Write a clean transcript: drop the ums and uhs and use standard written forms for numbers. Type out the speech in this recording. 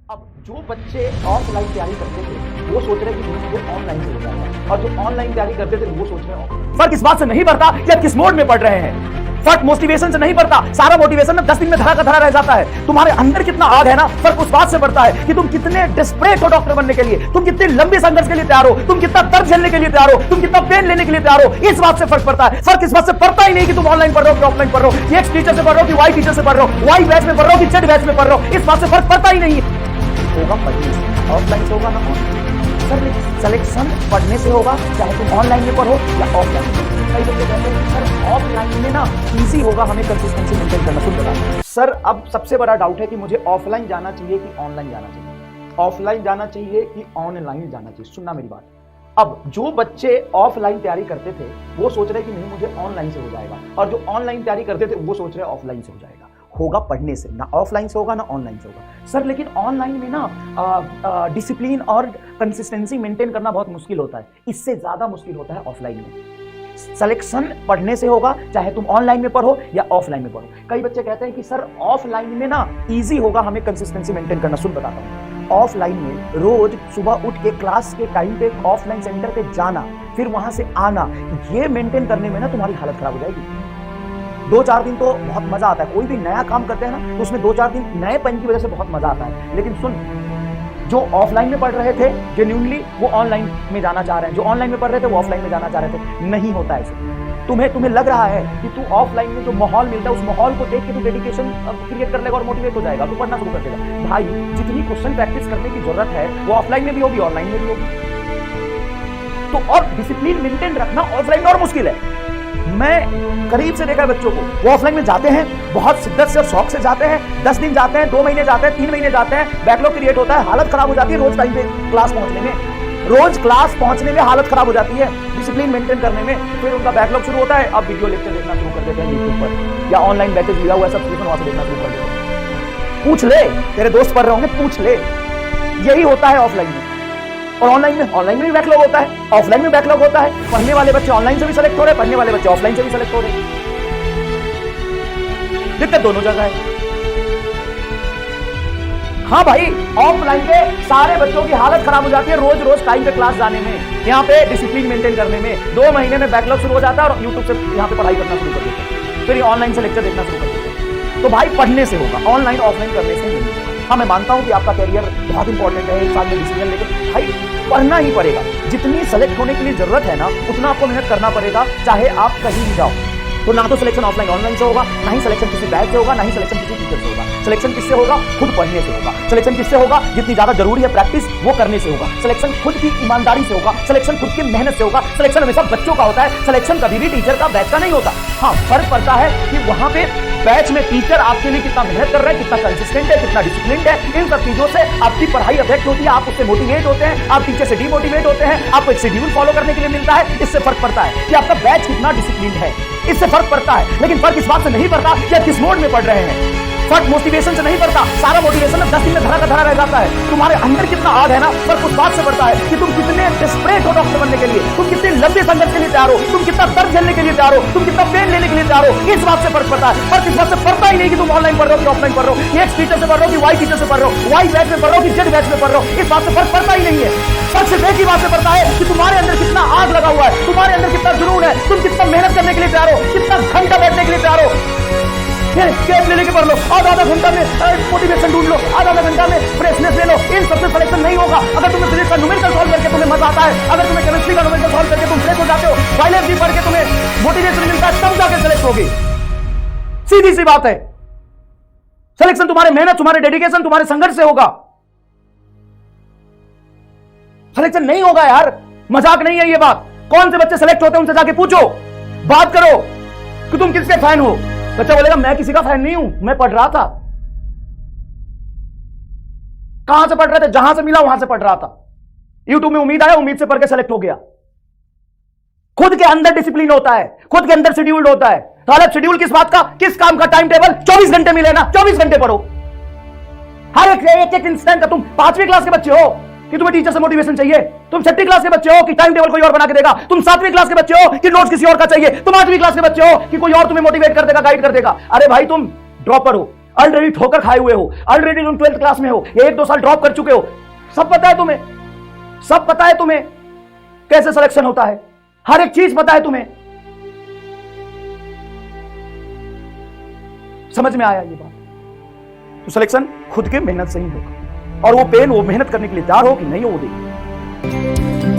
अब जो बच्चे ऑफलाइन तैयारी करते थे वो सोच रहे कि मुझे ऑनलाइन से हो जाएगा, और जो ऑनलाइन तैयारी करते थे वो सोच रहे हैं। फर्क इस बात से नहीं पड़ता कि आप किस मोड में पढ़ रहे हैं, फर्क मोटिवेशन से नहीं पड़ता। सारा मोटिवेशन ना 10 दिन में धरा का धरा रह जाता है। तुम्हारे अंदर कितना आग है ना, फर्क उस बात से पड़ता है कि तुम कितने डिस्परेट हो डॉक्टर बनने के लिए, तुम कितने लंबे संघर्ष के लिए तैयार हो, तुम कितना दर्द झेलने के लिए तैयार हो, तुम कितना पेन लेने के लिए तैयार हो। इस बात से फर्क पड़ता है। फर्क इस बात से पड़ता ही नहीं कि तुम ऑनलाइन पढ़ रहे हो कि ऑफलाइन पढ़ रहे हो, एक्स टीचर से पढ़ रहे हो कि वाई टीचर से पढ़ रहे हो, वाई बैच में पढ़ रहे हो कि जेड बैच में पढ़ रहे हो। इस बात से फर्क पड़ता ही नहीं है। होगा पढ़ने से, ऑफलाइन से होगा ना सर, सिलेक्शन पढ़ने से होगा, चाहे तुम ऑनलाइन में पढ़ो या ऑफलाइन। कई बच्चे कहते हैं सर ऑफलाइन में ना इजी होगा हमें कंसिस्टेंसी मेंटेन करना। सुन बता सर, अब सबसे बड़ा डाउट है कि मुझे ऑफलाइन जाना चाहिए कि ऑनलाइन जाना चाहिए, ऑफलाइन जाना चाहिए कि ऑनलाइन जाना चाहिए। सुनना मेरी बात। अब जो बच्चे ऑफलाइन तैयारी करते थे वो सोच रहे कि नहीं मुझे ऑनलाइन से हो जाएगा, और जो ऑनलाइन तैयारी करते थे वो सोच रहे ऑफलाइन से हो जाएगा। होगा पढ़ने से, ना ऑफलाइन से होगा ना ऑनलाइन से होगा। सर लेकिन ऑनलाइन में ना डिसिप्लिन और कंसिस्टेंसी मेंटेन करना बहुत मुश्किल होता है, इससे ज्यादा मुश्किल होता है ऑफलाइन में। सिलेक्शन पढ़ने से होगा, चाहे तुम ऑनलाइन में पढ़ो या ऑफलाइन में पढ़ो। कई बच्चे कहते हैं कि सर ऑफलाइन में ना इजी होगा हमें कंसिस्टेंसी मेंटेन करना। सुन बताता हूँ, ऑफलाइन में रोज सुबह उठ के क्लास के टाइम पे ऑफलाइन सेंटर पे जाना, फिर वहां से आना, ये मेंटेन करने में ना तुम्हारी हालत खराब हो जाएगी। 2-4 दिन तो बहुत मजा आता है, कोई भी नया काम करते हैं ना तो उसमें 2-4 दिन नएपन की वजह से बहुत मजा आता है। लेकिन सुन, जो ऑफलाइन में पढ़ रहे थे जेन्युइनली वो ऑनलाइन में जाना चाह रहे हैं, जो ऑनलाइन में पढ़ रहे थे वो ऑफलाइन में जाना चाह रहे थे। नहीं होता ऐसे। तुम्हें लग रहा है कि तू ऑफलाइन में जो माहौल मिलता है उस माहौल को देख के तू डेडिकेशन क्रिएट कर लेगा और मोटिवेट हो जाएगा, तू पढ़ना शुरू कर देगा। भाई जितनी क्वेश्चन प्रैक्टिस करने की जरूरत है वो ऑफलाइन में भी होगी, ऑनलाइन में भी होगी। तो और डिसिप्लिन मेंटेन रखना ऑफलाइन और मुश्किल है। मैं करीब से देखा है बच्चों को, वो ऑफलाइन में जाते हैं, बहुत शिद्दत से और शौक से जाते हैं, 10 दिन जाते हैं, 2 महीने जाते हैं, 3 महीने जाते हैं, बैकलॉग क्रिएट होता है, हालत खराब हो जाती है रोज टाइम पे क्लास पहुंचने में, रोज क्लास पहुंचने में हालत खराब हो जाती है, डिसिप्लिन मेंटेन करने में। फिर उनका बैकलॉग शुरू होता है, अब वीडियो लेक्चर देखना शुरू कर देते हैं यूट्यूब पर, या ऑनलाइन बैचेज लिया हुआ है सब्सक्रिप्शन वहां से देखना शुरू कर देते हैं। पूछ ले, तेरे दोस्त पढ़ रहे होंगे, पूछ ले। यही होता है ऑफलाइन में। और ऑनलाइन में भी बैकलॉग होता है, ऑफलाइन में बैकलॉग होता है। पढ़ने वाले बच्चे ऑनलाइन से भी सेलेक्ट हो रहे हैं, पढ़ने वाले बच्चे ऑफलाइन से भी सेलेक्ट हो रहे हैं। दिक्कत दोनों जगह है। हाँ भाई, ऑफलाइन के सारे बच्चों की हालत खराब हो जाती है रोज रोज टाइम पे क्लास जाने में, यहाँ पे डिसिप्लिन मेंटेन करने में। 2 महीने में बैकलॉग शुरू हो जाता है और यूट्यूब से यहाँ पे पढ़ाई करना शुरू कर देते हैं, फिर ऑनलाइन से लेक्चर देखना शुरू कर देते हैं। तो भाई पढ़ने से होगा, ऑनलाइन ऑफलाइन करने से नहीं होगा। हाँ मैं मानता हूं कि आपका कैरियर बहुत इंपॉर्टेंट है, 1 साल में डिसीजन लेके भाई पढ़ना ही पड़ेगा। जितनी सेलेक्ट होने के लिए जरूरत है ना उतना आपको मेहनत करना पड़ेगा, चाहे आप कहीं भी जाओ। तो ना तो सिलेक्शन ऑफलाइन ऑनलाइन से होगा, ना ही सिलेक्शन किसी बैच से होगा, ना ही सिलेक्शन किसी टीचर से होगा। सिलेक्शन किससे होगा? खुद पढ़ने से होगा। सिलेक्शन किससे होगा? जितनी ज्यादा जरूरी है प्रैक्टिस वो करने से होगा। सिलेक्शन खुद की ईमानदारी से होगा, सिलेक्शन खुद की मेहनत से होगा। सिलेक्शन हमेशा बच्चों का होता है, सिलेक्शन कभी भी टीचर का बैच का नहीं होता। हाँ फर्क पड़ता है कि वहां पे बैच में टीचर आपके लिए कितना मेहनत कर रहा है, कितना कंसिस्टेंट है, कितना डिसिप्लिन है। इन सब चीजों से आपकी पढ़ाई अफेक्ट होती है, आप उससे मोटिवेट होते हैं, आप टीचर से डिमोटिवेट होते हैं, आपको एक शेड्यूल फॉलो करने के लिए मिलता है। इससे फर्क पड़ता है कि आपका बैच कितना डिसिप्लिन है, इससे फर्क पड़ता है। लेकिन फर्क इस बात से नहीं पड़ता कि आप किस मोड में पढ़ रहे हैं, फर्क मोटिवेशन से नहीं पड़ता। सारा मोटिवेशन 10 दिन में धरा का धरा रह जाता है। तुम्हारे अंदर कितना आग है ना, फर्क उस बात से पड़ता है कि तुम कितने डिस्परेट हो डॉक्टर बनने के लिए, तुम कितने लंबे संघर्ष के लिए तैयार हो, तुम कितना दर्द झेलने के लिए तैयार हो, तुम कितना पेन लेने के लिए तैयार हो। इस बात से फर्क पड़ता है। फर्क इस बात से पड़ता ही नहीं कि तुम ऑनलाइन पढ़ रहे हो कि ऑफलाइन पढ़ रहे हो, एक्स टीचर से पढ़ रहे हो कि वाई टीचर से पढ़ रहे हो, वाई बैच में पढ़ रहे हो कि जेड बैच में पढ़ रहे हो। इस बात से फर्क पड़ता ही नहीं है। फर्क सिर्फ एक ही बात से पड़ता है कि तुम्हारे अंदर कितना आग लगा हुआ है, तुम्हारे अंदर कितना जुनून है, तुम कितना मेहनत करने के लिए तैयार हो, कितना घंटा बैठने के लिए तैयार हो। कैप लेके पढ़ लो, आधा घंटा में मोटिवेशन ढूंढ लो, आधा घंटा में फ्रेशनेस ले लो। इन सबसे सिलेक्शन नहीं होगा। अगर तुम्हें फिजिक्स का न्यूमेरिकल सॉल्व करके तुम्हें मजा आता है, अगर तुम्हें केमिस्ट्री का न्यूमेरिकल सॉल्व करके तुम फ्रेश हो जाते हो, बायोलॉजी पढ़ के तुम्हें मोटिवेशन मिलता है, तब जाके सिलेक्ट होगी। सीधी सी बात है। सिलेक्शन तुम्हारे मेहनत, तुम्हारे डेडिकेशन, तुम्हारे संघर्ष से होगा। सिलेक्शन नहीं होगा यार, मजाक नहीं है ये बात। कौन से बच्चे सिलेक्ट होते हैं उनसे जाके पूछो, बात करो कि तुम किसके फैन हो। बच्चा बोलेगा मैं किसी का फैन नहीं हूं, मैं पढ़ रहा था। कहां से पढ़ रहे थे? जहां से मिला वहां से पढ़ रहा था। यूट्यूब में उम्मीद आया, उम्मीद से पढ़ के सेलेक्ट हो गया। खुद के अंदर डिसिप्लिन होता है, खुद के अंदर शेड्यूल्ड होता है। तो अलग शेड्यूल किस बात का, किस काम का टाइम टेबल? 24 घंटे मिले ना, 24 घंटे पढ़ो। हर एक इंस्टेंट का। तुम 5वीं क्लास के बच्चे हो कि तुम्हें टीचर से मोटिवेशन चाहिए, तुम 6ठी क्लास के बच्चे हो कि टाइम टेबल कोई और बना के देगा, तुम 7वीं क्लास के बच्चे हो कि नोट्स किसी और का चाहिए, तुम 8वीं क्लास के बच्चे हो कि कोई और तुम्हें मोटिवेट कर देगा, गाइड कर देगा। अरे भाई तुम ड्रॉपर हो, ऑलरेडी ठोकर खाए हुए हो, ऑलरेडी तुम 12th क्लास में हो या 1-2 साल ड्रॉप कर चुके हो। सब पता है तुम्हें, सब पता है तुम्हें कैसे सिलेक्शन होता है, हर एक चीज पता है तुम्हें। समझ में आया ये बात? तो सिलेक्शन खुद के मेहनत से ही होगा, और वो पेन वो मेहनत करने के लिए तैयार हो कि नहीं हो, वो देखिए।